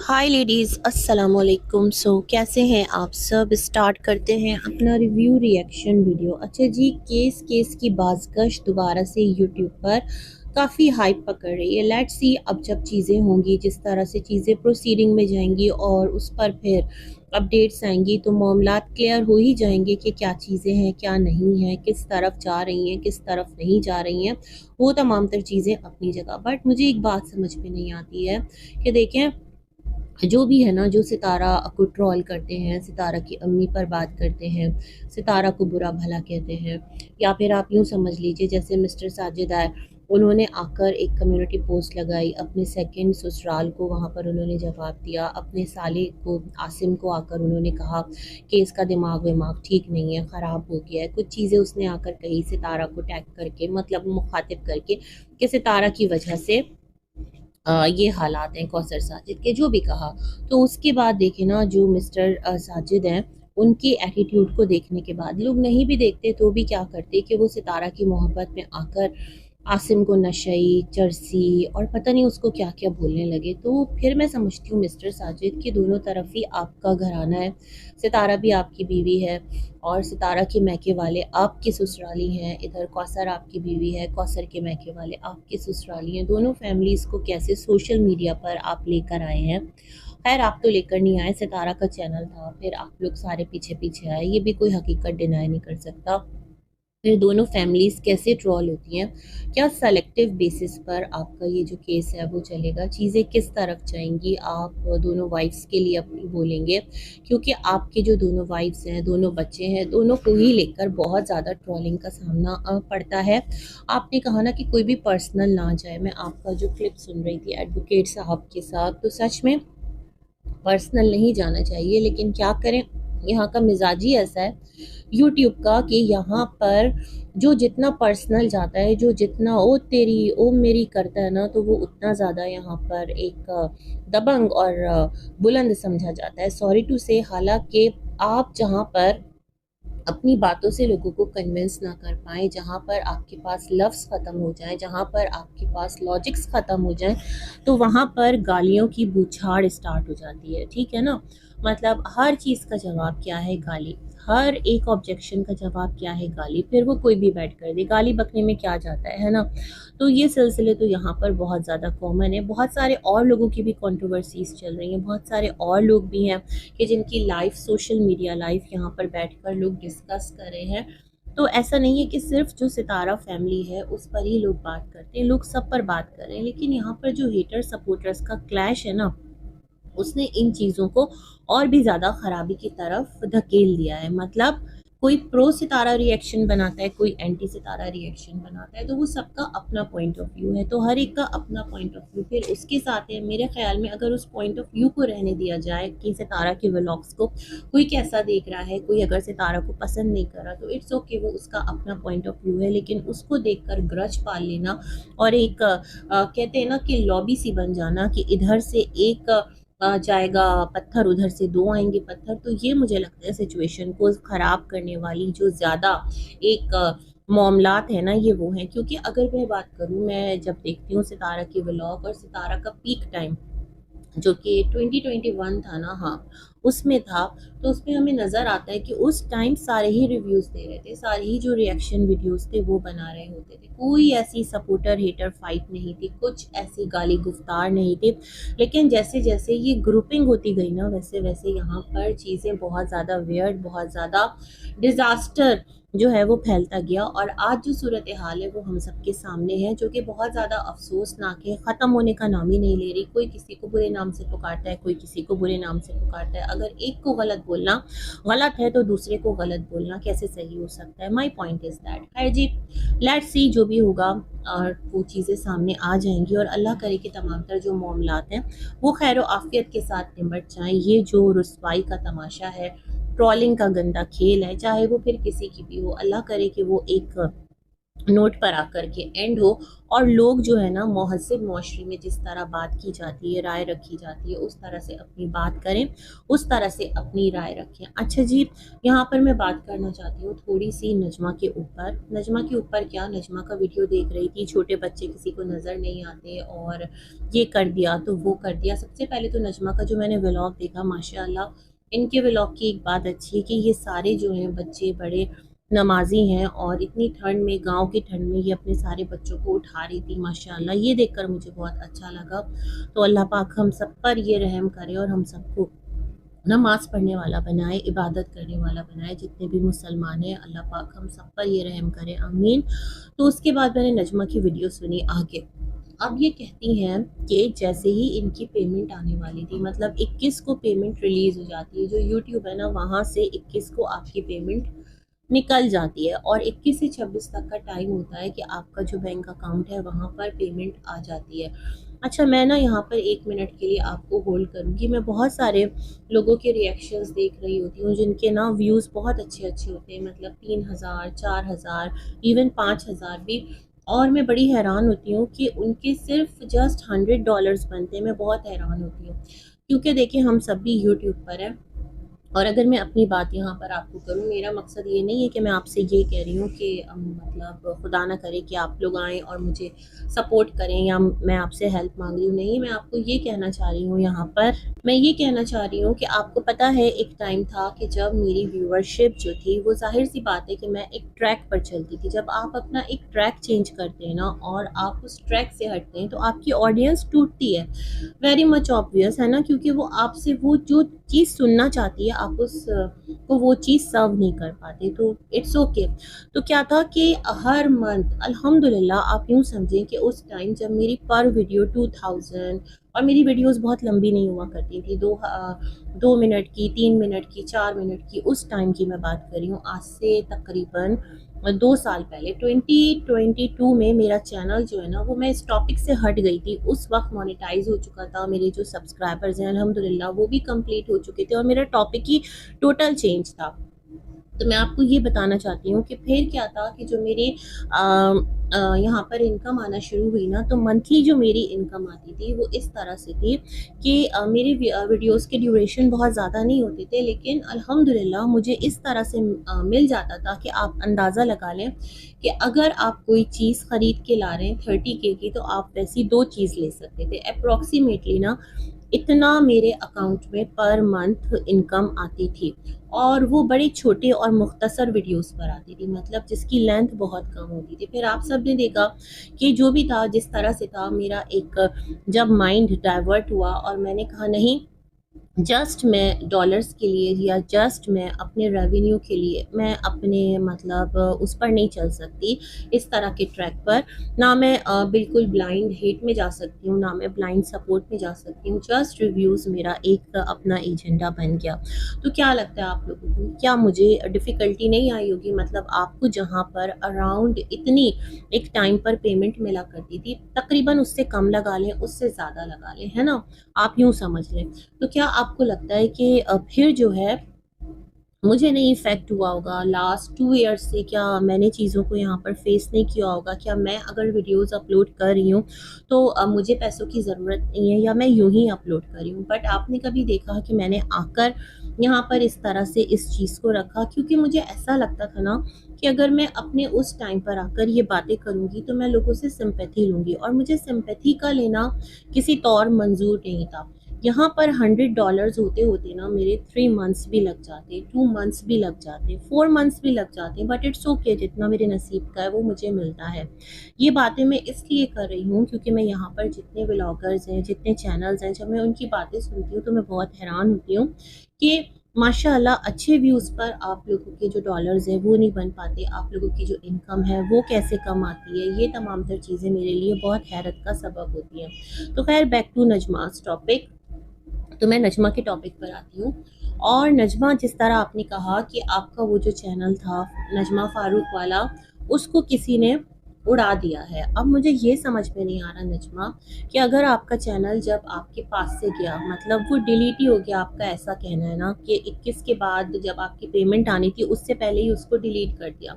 हाय ladies, अस्सलाम वालेकुम। कैसे हैं आप सब। स्टार्ट करते हैं अपना रिव्यू रिएक्शन वीडियो। अच्छा जी, केस की बाज़गश दोबारा से यूट्यूब पर काफ़ी हाइप पकड़ रही है। लेट्स सी अब जब चीज़ें होंगी, जिस तरह से चीज़ें प्रोसीडिंग में जाएंगी और उस पर फिर अपडेट्स आएंगी तो मामलात क्लियर हो ही जाएंगे कि क्या चीज़ें हैं क्या नहीं हैं, किस तरफ जा रही हैं किस तरफ नहीं जा रही हैं। वो तमाम तर चीज़ें अपनी जगह। बट मुझे एक बात समझ में नहीं आती है कि देखें, जो भी है ना, जो सितारा को ट्रोल करते हैं, सितारा की अम्मी पर बात करते हैं, सितारा को बुरा भला कहते हैं, या फिर आप यूँ समझ लीजिए जैसे मिस्टर साजिद आए, उन्होंने आकर एक कम्युनिटी पोस्ट लगाई, अपने सेकंड ससुराल को वहाँ पर उन्होंने जवाब दिया, अपने साले को आसिम को आकर उन्होंने कहा कि इसका दिमाग विमाग ठीक नहीं है, ख़राब हो गया है। कुछ चीज़ें उसने आकर कही सितारा को टैग करके, मतलब मुखातिब करके, कि सितारा की वजह से ये हालात हैं कौसर साजिद के, जो भी कहा। तो उसके बाद देखे ना, जो मिस्टर साजिद हैं, उनके एटीट्यूड को देखने के बाद लोग नहीं भी देखते तो भी क्या करते कि वो सितारा की मोहब्बत में आकर आसिम को नशई, चरसी और पता नहीं उसको क्या क्या बोलने लगे। तो फिर मैं समझती हूँ मिस्टर साजिद कि दोनों तरफ ही आपका घराना है, सितारा भी आपकी बीवी है और सितारा के मैके वाले आपके ससुराली हैं, इधर कौसर आपकी बीवी है, कौसर के मैके वाले आपके ससुराली हैं। दोनों फैमिलीज़ को कैसे सोशल मीडिया पर आप लेकर आए हैं। खैर, आप तो लेकर नहीं आए, सितारा का चैनल था, फिर आप लोग सारे पीछे पीछे आए, ये भी कोई हकीकत डिनाई नहीं कर सकता। फिर दोनों फैमिलीज़ कैसे ट्रोल होती हैं, क्या सेलेक्टिव बेसिस पर आपका ये जो केस है वो चलेगा, चीज़ें किस तरफ जाएंगी, आप दोनों वाइफ्स के लिए अपनी बोलेंगे, क्योंकि आपके जो दोनों वाइफ्स हैं, दोनों बच्चे हैं, दोनों को ही लेकर बहुत ज़्यादा ट्रोलिंग का सामना पड़ता है। आपने कहा ना कि कोई भी पर्सनल ना जाए। मैं आपका जो क्लिप सुन रही थी एडवोकेट साहब के साथ, तो सच में पर्सनल नहीं जाना चाहिए, लेकिन क्या करें, यहाँ का मिजाज ही ऐसा है यूट्यूब का कि यहाँ पर जो जितना पर्सनल जाता है, जो जितना ओ तेरी ओ मेरी करता है ना, तो वो उतना ज़्यादा यहाँ पर एक दबंग और बुलंद समझा जाता है। सॉरी टू से, हालांकि आप जहाँ पर अपनी बातों से लोगों को कन्विंस ना कर पाए, जहाँ पर आपके पास लफ्ज़ ख़त्म हो जाए, जहाँ पर आपके पास लॉजिक्स ख़त्म हो जाए, तो वहाँ पर गालियों की बौछार स्टार्ट हो जाती है। ठीक है ना, मतलब हर चीज़ का जवाब क्या है, गाली। हर एक ऑब्जेक्शन का जवाब क्या है, गाली। फिर वो कोई भी बैठ कर दे, गाली बकने में क्या जाता है ना। तो ये सिलसिले तो यहाँ पर बहुत ज़्यादा कॉमन है। बहुत सारे और लोगों की भी कंट्रोवर्सीज चल रही हैं, बहुत सारे और लोग भी हैं कि जिनकी लाइफ, सोशल मीडिया लाइफ, यहाँ पर बैठकर लोग डिस्कस कर रहे हैं। तो ऐसा नहीं है कि सिर्फ जो सितारा फैमिली है उस पर ही लोग बात करते हैं, लोग सब पर बात कर रहे हैं, लेकिन यहाँ पर जो हेटर सपोर्टर्स का क्लैश है ना, उसने इन चीज़ों को और भी ज़्यादा खराबी की तरफ धकेल दिया है। मतलब कोई प्रो सितारा रिएक्शन बनाता है, कोई एंटी सितारा रिएक्शन बनाता है, तो वो सबका अपना पॉइंट ऑफ व्यू है, तो हर एक का अपना पॉइंट ऑफ व्यू फिर उसके साथ है। मेरे ख्याल में अगर उस पॉइंट ऑफ व्यू को रहने दिया जाए कि सितारा के व्लॉग्स को कोई कैसा देख रहा है, कोई अगर सितारा को पसंद नहीं कर रहा तो इट्स ओके, वो उसका अपना पॉइंट ऑफ व्यू है, लेकिन उसको देखकर ग्रज पाल लेना और एक कहते हैं ना कि लॉबी सी बन जाना कि इधर से एक जाएगा पत्थर, उधर से दो आएंगे पत्थर, तो ये मुझे लगता है सिचुएशन को ख़राब करने वाली जो ज़्यादा एक मामलात है ना, ये वो हैं। क्योंकि अगर मैं बात करूँ, मैं जब देखती हूँ सितारा के व्लॉग और सितारा का पीक टाइम जो कि 2021 था ना, हाँ उसमें था, तो उसमें हमें नज़र आता है कि उस टाइम सारे ही रिव्यूज़ दे रहे थे, सारे ही जो रिएक्शन वीडियोस थे वो बना रहे होते थे, कोई ऐसी सपोर्टर हेटर फाइट नहीं थी, कुछ ऐसी गाली गुफ्तार नहीं थी। लेकिन जैसे जैसे ये ग्रुपिंग होती गई ना, वैसे वैसे यहाँ पर चीज़ें बहुत ज़्यादा वियर्ड, बहुत ज़्यादा डिज़ास्टर जो है वो फैलता गया। और आज जो सूरत हाल है वो हम सबके सामने है, जो कि बहुत ज़्यादा अफसोसनाक है, ख़त्म होने का नाम ही नहीं ले रही। कोई किसी को बुरे नाम से पुकारता है, कोई किसी को बुरे नाम से पुकारता है। अगर एक को गलत बोलना गलत है तो दूसरे को गलत बोलना कैसे सही हो सकता है। My point is that. खैर जी, लेट्स सी जो भी होगा, और वो चीज़ें सामने आ जाएंगी और अल्लाह करे कि तमाम तर जो मामलात हैं वो खैर आफियत के साथ निमट जाएँ। ये जो रुसवाई का तमाशा है, ट्रोलिंग का गंदा खेल है, चाहे वो फिर किसी की भी हो, अल्लाह करे कि वो एक नोट पर आकर के एंड हो, और लोग जो है ना महज़िब मुआशरे में जिस तरह बात की जाती है, राय रखी जाती है, उस तरह से अपनी बात करें, उस तरह से अपनी राय रखें। अच्छा जी, यहाँ पर मैं बात करना चाहती हूँ थोड़ी सी नजमा के ऊपर। नजमा के ऊपर क्या, नजमा का वीडियो देख रही थी, छोटे बच्चे किसी को नज़र नहीं आते और ये कर दिया तो वो कर दिया। सबसे पहले तो नजमा का जो मैंने व्लॉग देखा, माशाल्लाह इनके व्लॉग की एक बात अच्छी है कि ये सारे जो हैं बच्चे बड़े नमाज़ी हैं, और इतनी ठंड में, गाँव की ठंड में ये अपने सारे बच्चों को उठा रही थी माशाल्लाह। ये देखकर मुझे बहुत अच्छा लगा। तो अल्लाह पाक हम सब पर ये रहम करे और हम सबको नमाज़ पढ़ने वाला बनाए, इबादत करने वाला बनाए। जितने भी मुसलमान हैं अल्लाह पाक हम सब पर ये रहम करे, आमीन। तो उसके बाद मैंने नजमा की वीडियो सुनी आगे। अब ये कहती हैं कि जैसे ही इनकी पेमेंट आने वाली थी, मतलब 21 को पेमेंट रिलीज़ हो जाती है, जो यूट्यूब है ना वहाँ से 21 को आपकी पेमेंट निकल जाती है, और 21 से 26 तक का टाइम होता है कि आपका जो बैंक अकाउंट है वहाँ पर पेमेंट आ जाती है। अच्छा, मैं ना यहाँ पर 1 मिनट के लिए आपको होल्ड करूँगी। मैं बहुत सारे लोगों के रिएक्शंस देख रही होती हूँ जिनके ना व्यूज़ बहुत अच्छे-अच्छे होते हैं, मतलब 3000, 4000, इवन 5000 भी। और मैं बड़ी हैरान होती हूँ कि उनके सिर्फ जस्ट $100 बनते हैं। मैं बहुत हैरान होती हूँ, क्योंकि देखिए हम सब भी यूट्यूब पर हैं। और अगर मैं अपनी बात यहाँ पर आपको करूँ, मेरा मकसद ये नहीं है कि मैं आपसे ये कह रही हूँ कि मतलब खुदा ना करे कि आप लोग आएँ और मुझे सपोर्ट करें या मैं आपसे हेल्प मांग रही हूँ, नहीं। मैं आपको ये कहना चाह रही हूँ यहाँ पर, मैं ये कहना चाह रही हूँ कि आपको पता है एक टाइम था कि जब मेरी व्यूअरशिप जो थी, वो जाहिर सी बात है कि मैं एक ट्रैक पर चलती थी। जब आप अपना एक ट्रैक चेंज करते हैं ना और आप उस ट्रैक से हटते हैं तो आपकी ऑडियंस टूटती है। वेरी मच ऑब्वियस है ना, क्योंकि वो आपसे वो जो चीज़ सुनना चाहती है आप उस को वो चीज़ सर्व नहीं कर पाते। तो इट्स ओके। तो क्या था कि हर मंथ अल्हम्दुलिल्लाह आप यूँ समझें कि उस टाइम जब मेरी पर वीडियो 2000, और मेरी वीडियोस बहुत लंबी नहीं हुआ करती थी, 2 मिनट की, 3 मिनट की, 4 मिनट की, उस टाइम की मैं बात कर रही हूँ। आज से तकरीबन 2 साल पहले 2022 में मेरा चैनल जो है ना वो, मैं इस टॉपिक से हट गई थी। उस वक्त मोनेटाइज हो चुका था, मेरे जो सब्सक्राइबर्स हैं अल्हम्दुलिल्लाह वो भी कंप्लीट हो चुके थे, और मेरा टॉपिक ही टोटल चेंज था। तो मैं आपको ये बताना चाहती हूँ कि फिर क्या था कि जो मेरी यहाँ पर इनकम आना शुरू हुई ना, तो मंथली जो मेरी इनकम आती थी वो इस तरह से थी कि मेरे वीडियोस के ड्यूरेशन बहुत ज़्यादा नहीं होते थे, लेकिन अल्हम्दुलिल्लाह मुझे इस तरह से मिल जाता था कि आप अंदाज़ा लगा लें कि अगर आप कोई चीज़ ख़रीद के ला रहे हैं 30K की, तो आप वैसी 2 चीज़ ले सकते थे अप्रॉक्सीमेटली ना। इतना मेरे अकाउंट में पर मंथ इनकम आती थी, और वो बड़े छोटे और मुख्तसर वीडियोस पर आती थी, मतलब जिसकी लेंथ बहुत कम होती थी। फिर आप सब ने देखा कि जो भी था, जिस तरह से था, मेरा एक जब माइंड डाइवर्ट हुआ और मैंने कहा नहीं, जस्ट मैं डॉलर्स के लिए या जस्ट मैं अपने रेवेन्यू के लिए मैं अपने मतलब उस पर नहीं चल सकती, इस तरह के ट्रैक पर। ना मैं बिल्कुल ब्लाइंड हेट में जा सकती हूँ, ना मैं ब्लाइंड सपोर्ट में जा सकती हूँ। जस्ट रिव्यूज़ मेरा एक अपना एजेंडा बन गया। तो क्या लगता है आप लोगों को, क्या मुझे डिफ़िकल्टी नहीं आई होगी? मतलब आपको जहाँ पर अराउंड इतनी एक टाइम पर पेमेंट मिला करती थी, तकरीबन उससे कम लगा लें, उससे ज़्यादा लगा लें, है ना? आप यूँ समझ लें। तो क्या आपको लगता है कि फिर जो है मुझे नहीं इफ़ेक्ट हुआ होगा लास्ट 2 ईयर्स से? क्या मैंने चीज़ों को यहाँ पर फेस नहीं किया होगा? क्या मैं अगर वीडियोज़ अपलोड कर रही हूँ तो मुझे पैसों की ज़रूरत नहीं है, या मैं यूँ ही अपलोड कर रही हूँ? बट आपने कभी देखा कि मैंने आकर यहाँ पर इस तरह से इस चीज़ को रखा? क्योंकि मुझे ऐसा लगता था ना कि अगर मैं अपने उस टाइम पर आकर ये बातें करूँगी तो मैं लोगों से सिंपैथी लूँगी, और मुझे सिंपैथी का लेना किसी तौर मंज़ूर नहीं था। यहाँ पर $100 होते होते ना मेरे 3 मंथ्स भी लग जाते, 2 मंथ्स भी लग जाते, 4 मंथ्स भी लग जाते, बट इट्स ओके, जितना मेरे नसीब का है वो मुझे मिलता है। ये बातें मैं इसलिए कर रही हूँ क्योंकि मैं यहाँ पर जितने व्लॉगर्स हैं, जितने चैनल्स हैं, जब मैं उनकी बातें सुनती हूँ तो मैं बहुत हैरान होती हूँ कि माशाल्लाह अच्छे व्यूज़ पर आप लोगों के जो डॉलर्स हैं वो नहीं बन पाते, आप लोगों की जो इनकम है वो कैसे कम आती है। ये तमाम तर चीज़ें मेरे लिए बहुत हैरत का सबब होती हैं। तो खैर, बैक टू नजमास टॉपिक। तो मैं नजमा के टॉपिक पर आती हूँ। और नजमा, जिस तरह आपने कहा कि आपका वो जो चैनल था नजमा फ़ारूक वाला, उसको किसी ने उड़ा दिया है। अब मुझे ये समझ में नहीं आ रहा नजमा कि अगर आपका चैनल जब आपके पास से गया मतलब वो डिलीट ही हो गया, आपका ऐसा कहना है ना कि 21 के बाद जब आपकी पेमेंट आनी थी उससे पहले ही उसको डिलीट कर दिया,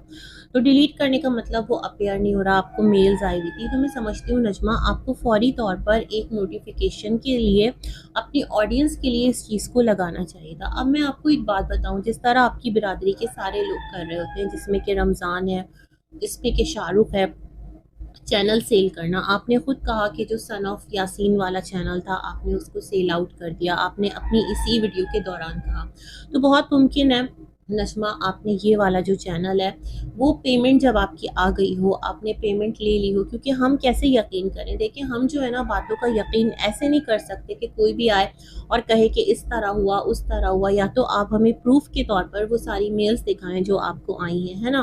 तो डिलीट करने का मतलब वो अपेयर नहीं हो रहा, आपको मेल्स आई हुई थी। तो मैं समझती हूँ नजमा आपको फौरी तौर पर एक नोटिफिकेशन के लिए अपनी ऑडियंस के लिए इस चीज़ को लगाना चाहिए था। अब मैं आपको एक बात बताऊँ, जिस तरह आपकी बिरादरी के सारे लोग कर रहे होते हैं, जिसमें कि रमज़ान है, जिसमें कि शाहरुख है, चैनल सेल करना। आपने खुद कहा कि जो सन ऑफ यासीन वाला चैनल था आपने उसको सेल आउट कर दिया, आपने अपनी इसी वीडियो के दौरान कहा। तो बहुत मुमकिन है नजमा आपने ये वाला जो चैनल है वो पेमेंट जब आपकी आ गई हो, आपने पेमेंट ले ली हो, क्योंकि हम कैसे यकीन करें। देखिए हम जो है ना बातों का यकीन ऐसे नहीं कर सकते कि कोई भी आए और कहे कि इस तरह हुआ उस तरह हुआ, या तो आप हमें प्रूफ के तौर पर वो सारी मेल्स दिखाएं जो आपको आई हैं, है ना,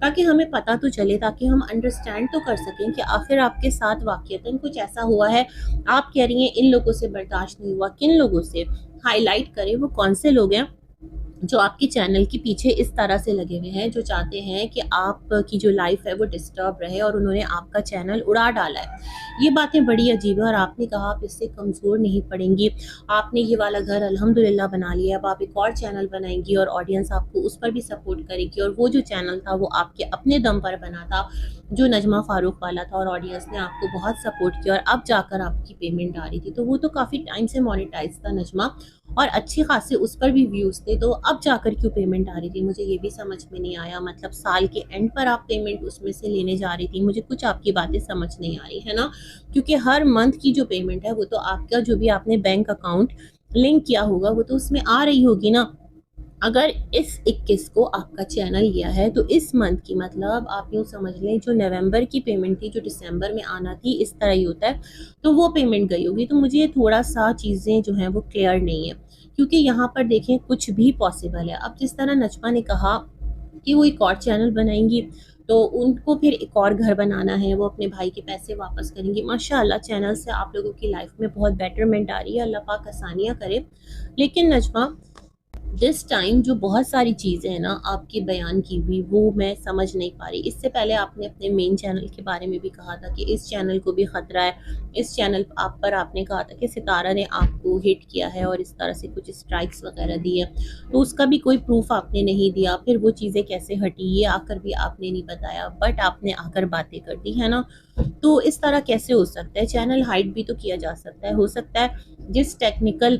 ताकि हमें पता तो चले, ताकि हम अंडरस्टैंड तो कर सकें कि आखिर आपके साथ वाकईतन कुछ ऐसा हुआ है। आप कह रही हैं इन लोगों से बर्दाश्त नहीं हुआ, किन लोगों से? हाईलाइट करें वो कौन से लोग हैं जो आपके चैनल के पीछे इस तरह से लगे हुए हैं, जो चाहते हैं कि आपकी जो लाइफ है वो डिस्टर्ब रहे और उन्होंने आपका चैनल उड़ा डाला है। ये बातें बड़ी अजीब है और आपने कहा आप इससे कमज़ोर नहीं पड़ेंगी। आपने ये वाला घर अल्हम्दुलिल्लाह बना लिया, अब आप एक और चैनल बनाएंगी और ऑडियंस आपको उस पर भी सपोर्ट करेगी, और वो जो चैनल था वो आपके अपने दम पर बना था, जो नजमा फारूक वाला था, और ऑडियंस ने आपको बहुत सपोर्ट किया और अब जाकर आपकी पेमेंट आ रही थी। तो वो तो काफ़ी टाइम से मोनेटाइज था नजमा, और अच्छे खासे उस पर भी व्यूज़ थे, तो अब जाकर क्यों पेमेंट आ रही थी? मुझे ये भी समझ में नहीं आया। मतलब साल के एंड पर आप पेमेंट उसमें से लेने जा रही थी, मुझे कुछ आपकी बातें समझ नहीं आ रही है ना, क्योंकि हर मंथ की जो पेमेंट है वो तो आपका जो भी आपने बैंक अकाउंट लिंक किया होगा वो तो उसमें आ रही होगी ना। अगर इस 21 को आपका चैनल गया है तो इस मंथ की, मतलब आप यूँ समझ लें जो नवंबर की पेमेंट थी जो दिसंबर में आना थी, इस तरह ही होता है, तो वो पेमेंट गई होगी। तो मुझे थोड़ा सा चीज़ें जो हैं वो क्लियर नहीं है, क्योंकि यहाँ पर देखें कुछ भी पॉसिबल है। अब जिस तरह नजमा ने कहा कि वो एक और चैनल बनाएंगी, तो उनको फिर एक और घर बनाना है, वो अपने भाई के पैसे वापस करेंगी। माशाल्लाह चैनल से आप लोगों की लाइफ में बहुत बेटरमेंट आ रही है, अल्लाह पाक आसानियाँ करे। लेकिन नजमा दिस टाइम जो बहुत सारी चीज़ें हैं ना आपकी बयान की हुई वो मैं समझ नहीं पा रही। इससे पहले आपने अपने मेन चैनल के बारे में भी कहा था कि इस चैनल को भी ख़तरा है, इस चैनल आप पर आपने कहा था कि सितारा ने आपको हिट किया है और इस तरह से कुछ स्ट्राइक्स वगैरह दी है, तो उसका भी कोई प्रूफ आपने नहीं दिया। फिर वो चीज़ें कैसे हटी ये आकर भी आपने नहीं बताया, बट आपने आकर बातें कर दी है ना। तो इस तरह कैसे हो सकता है? चैनल हाइड भी तो किया जा सकता है, हो सकता है जिस टेक्निकल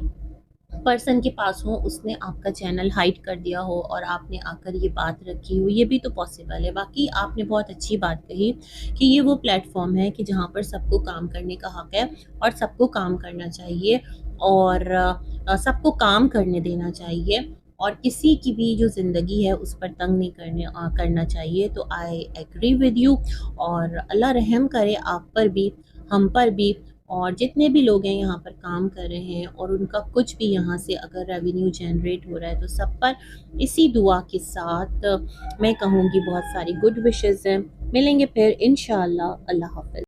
पर्सन के पास हो उसने आपका चैनल हाइड कर दिया हो और आपने आकर ये बात रखी हो, ये भी तो पॉसिबल है। बाकी आपने बहुत अच्छी बात कही कि ये वो प्लेटफॉर्म है कि जहाँ पर सबको काम करने का हक है और सबको काम करना चाहिए, और सबको काम करने देना चाहिए, और किसी की भी जो ज़िंदगी है उस पर तंग नहीं करना चाहिए। तो आई एग्री विद यू, और अल्लाह रहम करे आप पर भी, हम पर भी, और जितने भी लोग हैं यहाँ पर काम कर रहे हैं और उनका कुछ भी यहाँ से अगर रेवेन्यू जनरेट हो रहा है तो सब पर इसी दुआ के साथ मैं कहूँगी बहुत सारी गुड विशेज़ हैं। मिलेंगे फिर इंशाअल्लाह। अल्लाह हाफ़िज़।